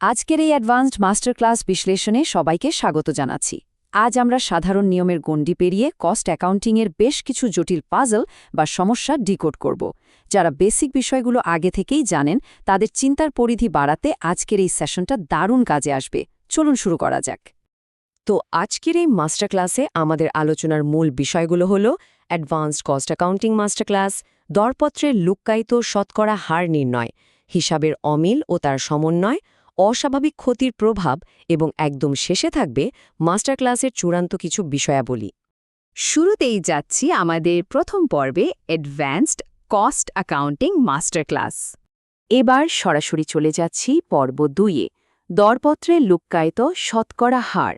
আজকের এই advanced master class বিশ্লেষণে সবাইকে স্বাগত জানাচ্ছি। আজ আমরা সাধারণ নিয়মের গণ্ডি পেরিয়ে কস্ট অ্যাকাউন্টিংয়ের বেশ কিছু জটিল পাজল বা সমস্যা ডিকোড করব। যারা বেসিক বিষয়গুলো আগে থেকেই জানেন তাদের চিন্তার পরিধি বাড়াতে আজকের এই সেশনটা দারুণ কাজে আসবে। চলুন শুরু করা যাক। তো আজকের এই মাস্টার ক্লাসে আমাদের আলোচনার মূল বিষয়গুলো হল advanced cost accounting master class, দরপত্রের লুক্কায়িত শতকরা হার নির্ণয়, হিসাবের অমিল ও তার সমন্বয়, অস্বাভাবিক ক্ষতির প্রভাব এবং একদম শেষে থাকবে মাস্টার ক্লাসের চূড়ান্ত কিছু বিষয়াবলী। শুরুতেই যাচ্ছি আমাদের প্রথম পর্বে advanced cost accounting master class. এবার সরাসরি চলে যাচ্ছি পর্ব 2-এ, দরপত্রে লুক্কায়িত শতকরা হার।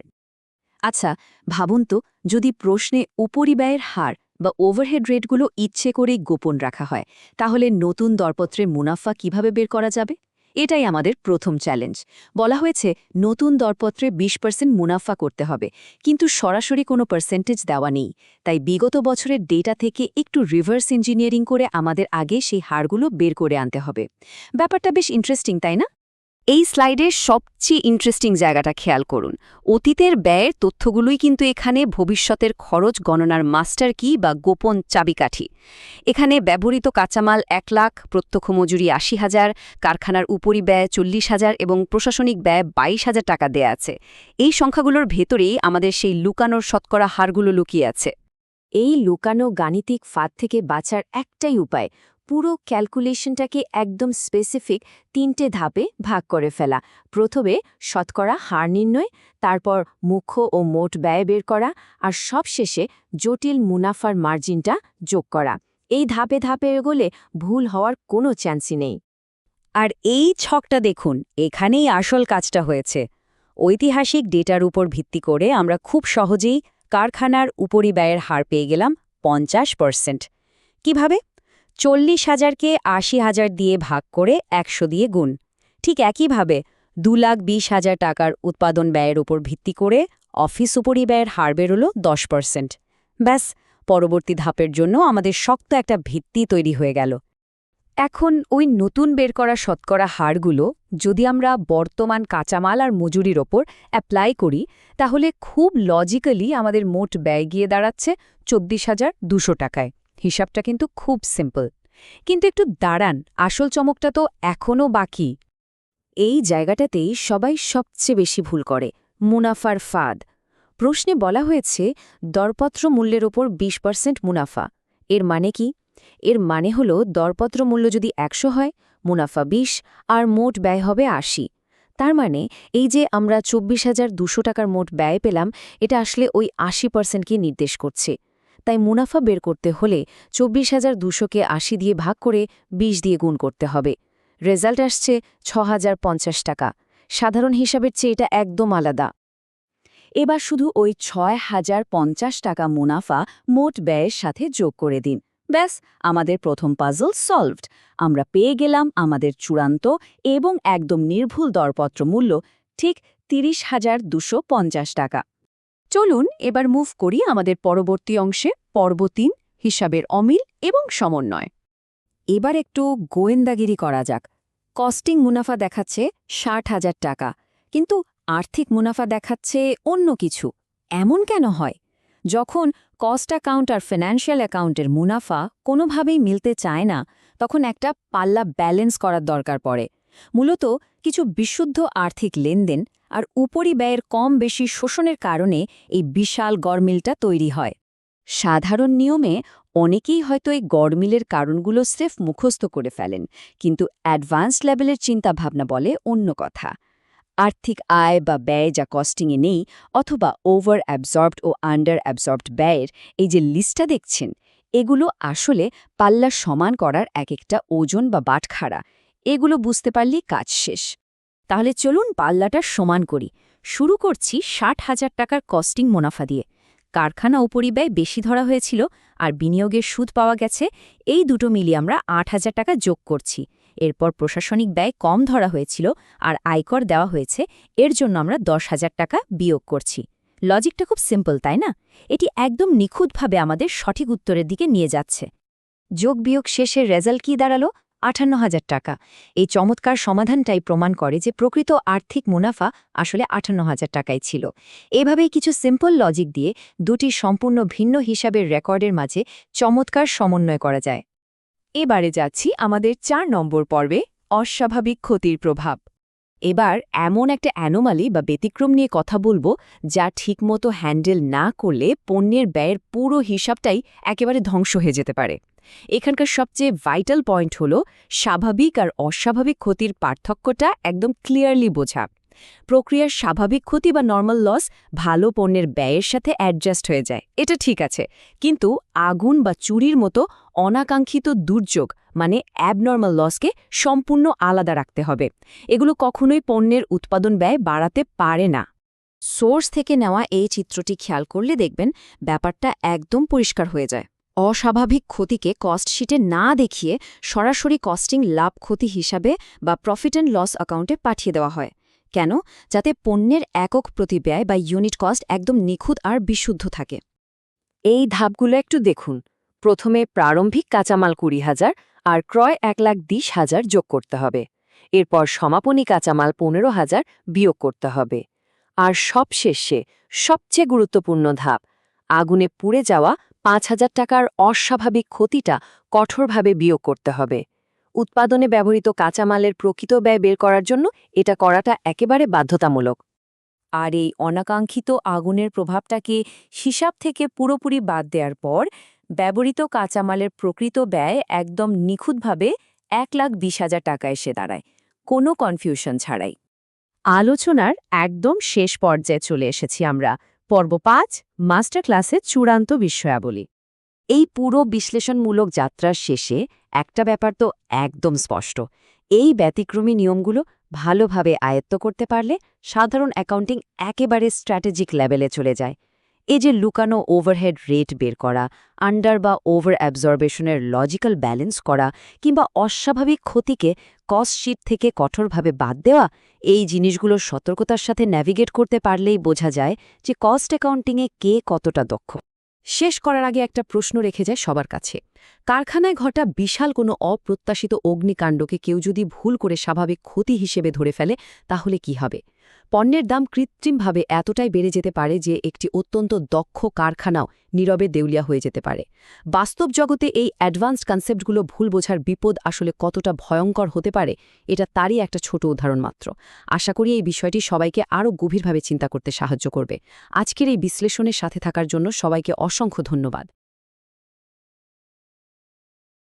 আচ্ছা, ভাবুন তো যদি প্রশ্নে উপরিব্যয়ের হার বা ওভারহেড রেটগুলো ইচ্ছে করেই গোপন রাখা হয়, তাহলে নতুন দরপত্রের মুনাফা কিভাবে বের করা যাবে? এটাই আমাদের প্রথম চ্যালেঞ্জ। বলা হয়েছে নতুন দরপত্রে 20% মুনাফা করতে হবে, কিন্তু সরাসরি কোনো পার্সেন্টেজ দেওয়া নেই। তাই বিগত বছরের ডেটা থেকে একটু রিভার্স ইঞ্জিনিয়ারিং করে আমাদের আগে সেই হারগুলো বের করে আনতে হবে। ব্যাপারটা বেশ ইন্টারেস্টিং, তাই না? এই স্লাইডের সবচেয়ে ইন্টারেস্টিং জায়গাটা খেয়াল করুন। অতীতের ব্যয়ের তথ্যগুলোই কিন্তু এখানে ভবিষ্যতের খরচ গণনার মাস্টার কি বা গোপন চাবিকাঠি। এখানে ব্যবহৃত কাঁচামাল 1 লাখ, প্রত্যক্ষ মজুরি 80,000, কারখানার উপরিব্যয় 40,000 এবং প্রশাসনিক ব্যয় 22,000 টাকা দেয়া আছে। এই সংখ্যাগুলোর ভেতরেই আমাদের সেই লুকানোর শতকরা হারগুলো লুকিয়ে আছে। এই লুকানো গাণিতিক ফাঁদ থেকে বাঁচার একটাই উপায়, পুরো ক্যালকুলেশনটাকে একদম স্পেসিফিক 3টে ধাপে ভাগ করে ফেলা। প্রথমে শতকরা হার নির্ণয়, তারপর মুখ্য ও মোট ব্যয় বের করা, আর সবশেষে জটিল মুনাফার মার্জিনটা যোগ করা। এই ধাপে ধাপে এগোলে ভুল হওয়ার কোনো চান্সই নেই। আর এই ছকটা দেখুন, এখানেই আসল কাজটা হয়েছে। ঐতিহাসিক ডেটার উপর ভিত্তি করে আমরা খুব সহজেই কারখানার উপরিব্যয়ের হার পেয়ে গেলাম 50%। কিভাবে? 40,000কে 80,000 দিয়ে ভাগ করে 100 দিয়ে গুণ। ঠিক একইভাবে 2,20,000 টাকার উৎপাদন ব্যয়ের উপর ভিত্তি করে অফিস উপরিব্যয়ের হার বেরোলো 10%। ব্যাস, পরবর্তী ধাপের জন্য আমাদের শক্ত একটা ভিত্তি তৈরি হয়ে গেল। এখন ওই নতুন বের করা শতকরা হারগুলো যদি আমরা বর্তমান কাঁচামাল আর মজুরির ওপর অ্যাপ্লাই করি, তাহলে খুব লজিক্যালি আমাদের মোট ব্যয় গিয়ে দাঁড়াচ্ছে 24,200 টাকায়। হিসাবটা কিন্তু খুব সিম্পল। কিন্তু একটু দাঁড়ান, আসল চমকটা তো এখনও বাকি। এই জায়গাটাতেই সবাই সবচেয়ে বেশি ভুল করে, মুনাফার ফাঁদ। প্রশ্নে বলা হয়েছে দরপত্র মূল্যের ওপর 20% মুনাফা। এর মানে কি? এর মানে হল দরপত্র মূল্য যদি 100 হয়, মুনাফা 20 আর মোট ব্যয় হবে 80। তার মানে এই যে আমরা 24,200 টাকার মোট ব্যয় পেলাম, এটা আসলে ওই 80%কে নির্দেশ করছে। তাই মুনাফা বের করতে হলে 24,200কে 80 দিয়ে ভাগ করে 20 দিয়ে গুণ করতে হবে। রেজাল্ট আসছে 6,050 টাকা। সাধারণ হিসাবের চেয়ে এটা একদম আলাদা। এবার শুধু ওই 6,050 টাকা মুনাফা মোট ব্যয়ের সাথে যোগ করে দিন। ব্যাস, আমাদের প্রথম পাজল সলভড। আমরা পেয়ে গেলাম আমাদের চূড়ান্ত এবং একদম নির্ভুল দরপত্র মূল্য, ঠিক 30,250 টাকা। চলুন এবার মুভ করি আমাদের পরবর্তী অংশে, পর্ব 3, হিসাবের অমিল এবং সমন্বয়। এবার একটু গোয়েন্দাগিরি করা যাক। কস্টিং মুনাফা দেখাচ্ছে 60,000 টাকা, কিন্তু আর্থিক মুনাফা দেখাচ্ছে অন্য কিছু। এমন কেন হয়? যখন কস্ট অ্যাকাউন্ট আর ফিনান্সিয়াল অ্যাকাউন্টের মুনাফা কোনোভাবেই মিলতে চায় না, তখন একটা পাল্লা ব্যালেন্স করার দরকার পড়ে। মূলত কিছু বিশুদ্ধ আর্থিক লেনদেন আর উপরিব্যয়ের কম বেশি শোষণের কারণে এই বিশাল গড়মিলটা তৈরি হয়। সাধারণ নিয়মে অনেকেই হয়তো এই গড়মিলের কারণগুলো স্রেফ মুখস্থ করে ফেলেন, কিন্তু অ্যাডভান্সড লেভেলের চিন্তাভাবনা বলে অন্য কথা। আর্থিক আয় বা ব্যয় যা কস্টিংয়ে নেই, অথবা ওভার অ্যাবজর্বড ও আন্ডার অ্যাবজর্বড ব্যয়ের এই যে লিস্টটা দেখছেন, এগুলো আসলে পাল্লা সমান করার এক একটা ওজন বা বাটখারা। এগুলো বুঝতে পারলেই কাজ শেষ। তাহলে চলুন পাল্লাটা সমান করি। শুরু করছি 60,000 টাকার কস্টিং মুনাফা দিয়ে। কারখানা উপরিব্যয় বেশি ধরা হয়েছিল আর বিনিয়োগের সুদ পাওয়া গেছে, এই দুটো মিলিয়ে আমরা 8,000 টাকা যোগ করছি। এরপর প্রশাসনিক ব্যয় কম ধরা হয়েছিল আর আয়কর দেওয়া হয়েছে, এর জন্য আমরা 10,000 টাকা বিয়োগ করছি। লজিকটা খুব সিম্পল, তাই না? এটি একদম নিখুঁতভাবে আমাদের সঠিক উত্তরের দিকে নিয়ে যাচ্ছে। যোগ বিয়োগ শেষের রেজাল্ট কি দাঁড়ালো? ৫৮,০০০ টাকা। এই চমৎকার সমাধানটাই প্রমাণ করে যে প্রকৃত আর্থিক মুনাফা আসলে ৫৮,০০০ টাকাই ছিল। এভাবেই কিছু সিম্পল লজিক দিয়ে দুটি সম্পূর্ণ ভিন্ন হিসাবের রেকর্ডের মাঝে চমৎকার সমন্বয় করা যায়। এবারে যাচ্ছি আমাদের ৪ নম্বর পর্বে অস্বাভাবিক ক্ষতির প্রভাব। এবার এমন একটা অ্যানোমালি বা ব্যতিক্রম নিয়ে কথা বলবো যা ঠিকমতো হ্যান্ডেল না করলে পণ্যের ব্যয়ের পুরো হিসাবটাই একেবারে ধ্বংস হয়ে যেতে পারে। এখানকার সবচেয়ে ভাইটাল পয়েন্ট হলো স্বাভাবিক আর অস্বাভাবিক ক্ষতির পার্থক্যটা একদম ক্লিয়ারলি বোঝা। প্রক্রিয়ার স্বাভাবিক ক্ষতি বা নর্মাল লস ভালো পণ্যের ব্যয়ের সাথে অ্যাডজাস্ট হয়ে যায়, এটা ঠিক আছে। কিন্তু আগুন বা চুরির মতো অনাকাঙ্ক্ষিত দুর্যোগ মানে অ্যাবনর্মাল লসকে সম্পূর্ণ আলাদা রাখতে হবে। এগুলো কখনোই পণ্যের উৎপাদন ব্যয় বাড়াতে পারে না। সোর্স থেকে নেওয়া এই চিত্রটি খেয়াল করলে দেখবেন ব্যাপারটা একদম পরিষ্কার হয়ে যায়। অস্বাভাবিক ক্ষতিকে কস্ট শিটে না দেখিয়ে সরাসরি কস্টিং লাভ ক্ষতি হিসাবে বা প্রফিট অ্যান্ড লস অ্যাকাউন্টে পাঠিয়ে দেওয়া হয়। কেন? যাতে পণ্যের একক প্রতি ব্যয় বা ইউনিট কস্ট একদম নিখুঁত আর বিশুদ্ধ থাকে। এই ধাপগুলো একটু দেখুন। প্রথমে প্রারম্ভিক কাঁচামাল ২০,০০০ আর ক্রয় ১,২০,০০০ যোগ করতে হবে। এরপর সমাপনী কাঁচামাল ১৫,০০০ বিয়োগ করতে হবে। আর সবশেষে সবচেয়ে গুরুত্বপূর্ণ ধাপ, আগুনে পুড়ে যাওয়া ৫,০০০ টাকার অস্বাভাবিক ক্ষতিটা কঠোরভাবে বিয়োগ করতে হবে। উৎপাদনে ব্যবহৃত কাঁচামালের প্রকৃত ব্যয় বের করার জন্য এটা করাটা একেবারে বাধ্যতামূলক। আর এই অনাকাঙ্ক্ষিত আগুনের প্রভাবটাকে হিসাব থেকে পুরোপুরি বাদ দেওয়ার পর ব্যবহৃত কাঁচামালের প্রকৃত ব্যয় একদম নিখুঁতভাবে ১,২০,০০০ টাকা এসে দাঁড়ায়, কোনো কনফিউশন ছাড়াই। আলোচনার একদম শেষ পর্যায়ে চলে এসেছি আমরা। পর্ব ৫, মাস্টার ক্লাসের চূড়ান্ত বিষয়াবলী। এই পুরো বিশ্লেষণমূলক যাত্রার শেষে একটা ব্যাপার তো একদম স্পষ্ট। এই ব্যতিক্রমী নিয়মগুলো ভালোভাবে আয়ত্ত করতে পারলে সাধারণ অ্যাকাউন্টিং একেবারে স্ট্র্যাটেজিক লেভেলে চলে যায়। এই যে লুকানো ওভারহেড রেট বের করা, আন্ডার বা ওভার অ্যাবজর্বেশনের লজিক্যাল ব্যালেন্স করা কিংবা অস্বাভাবিক ক্ষতিকে কস্ট শিট থেকে কঠোরভাবে বাদ দেওয়া, এই জিনিসগুলোর সতর্কতার সাথে ন্যাভিগেট করতে পারলেই বোঝা যায় যে কস্ট অ্যাকাউন্টিংয়ে কে কতটা দক্ষ। শেষ করার আগে একটা প্রশ্ন রেখে যায় সবার কাছে। কারখানায় ঘটা বিশাল কোনো অপ্রত্যাশিত অগ্নিকাণ্ডকে কেউ যদি ভুল করে স্বাভাবিক ক্ষতি হিসেবে ধরে ফেলে তাহলে কি হবে? পণ্যের দাম কৃত্রিমভাবে এতটাই বেড়ে যেতে পারে যে একটি অত্যন্ত দক্ষ কারখানাও নীরবে দেউলিয়া হয়ে যেতে পারে। বাস্তব জগতে এই অ্যাডভান্সড কনসেপ্টগুলো ভুল বোঝার বিপদ আসলে কতটা ভয়ঙ্কর হতে পারে, এটা তারই একটা ছোট উদাহরণ মাত্র। আশা করি এই বিষয়টি সবাইকে আরও গভীরভাবে চিন্তা করতে সাহায্য করবে। আজকের এই বিশ্লেষণের সাথে থাকার জন্য সবাইকে অসংখ্য ধন্যবাদ।